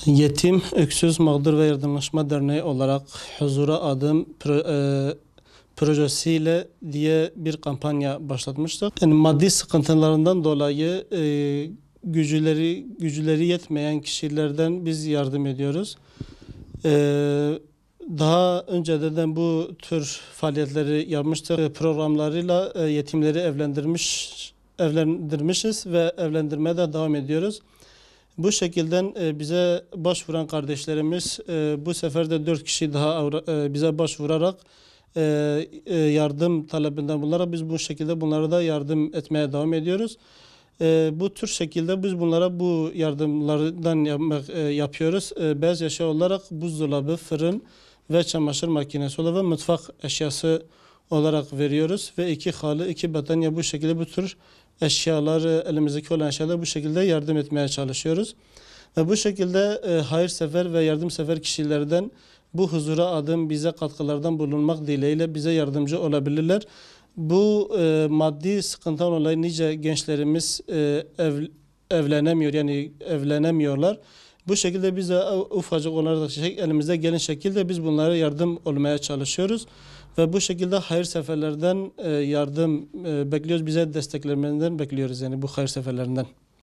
Yetim, Öksüz, Mağdur ve Yardımlaşma Derneği olarak Huzura Adım projesiyle diye bir kampanya başlatmıştık. Yani maddi sıkıntılarından dolayı gücüleri yetmeyen kişilerden biz yardım ediyoruz. E, Daha önceden bu tür faaliyetleri yapmıştık. Programlarıyla yetimleri evlendirmişiz ve evlendirmeye de devam ediyoruz. Bu şekilde bize başvuran kardeşlerimiz bu sefer de 4 kişi daha bize başvurarak yardım talebinde bulunarak biz bu şekilde bunlara da yardım etmeye devam ediyoruz. Bu tür şekilde biz bunlara bu yardımlardan yapıyoruz. Beyaz eşya olarak buzdolabı, fırın ve çamaşır makinesi ve mutfak eşyası olarak veriyoruz. Ve 2 halı, 2 battaniye bu şekilde bu tür eşyaları, elimizdeki olan eşyaları bu şekilde yardım etmeye çalışıyoruz. Ve bu şekilde hayırsever ve yardımsever kişilerden bu huzura adım bize katkılardan bulunmak dileğiyle bize yardımcı olabilirler. Bu maddi sıkıntıdan dolayı nice gençlerimiz evlenemiyor, yani evlenemiyorlar. Bu şekilde biz de ufacık olarak elimizde gelen şekilde biz bunlara yardım olmaya çalışıyoruz. Ve bu şekilde hayırseverlerden yardım bekliyoruz. Bize desteklemenden bekliyoruz yani bu hayırseverlerinden.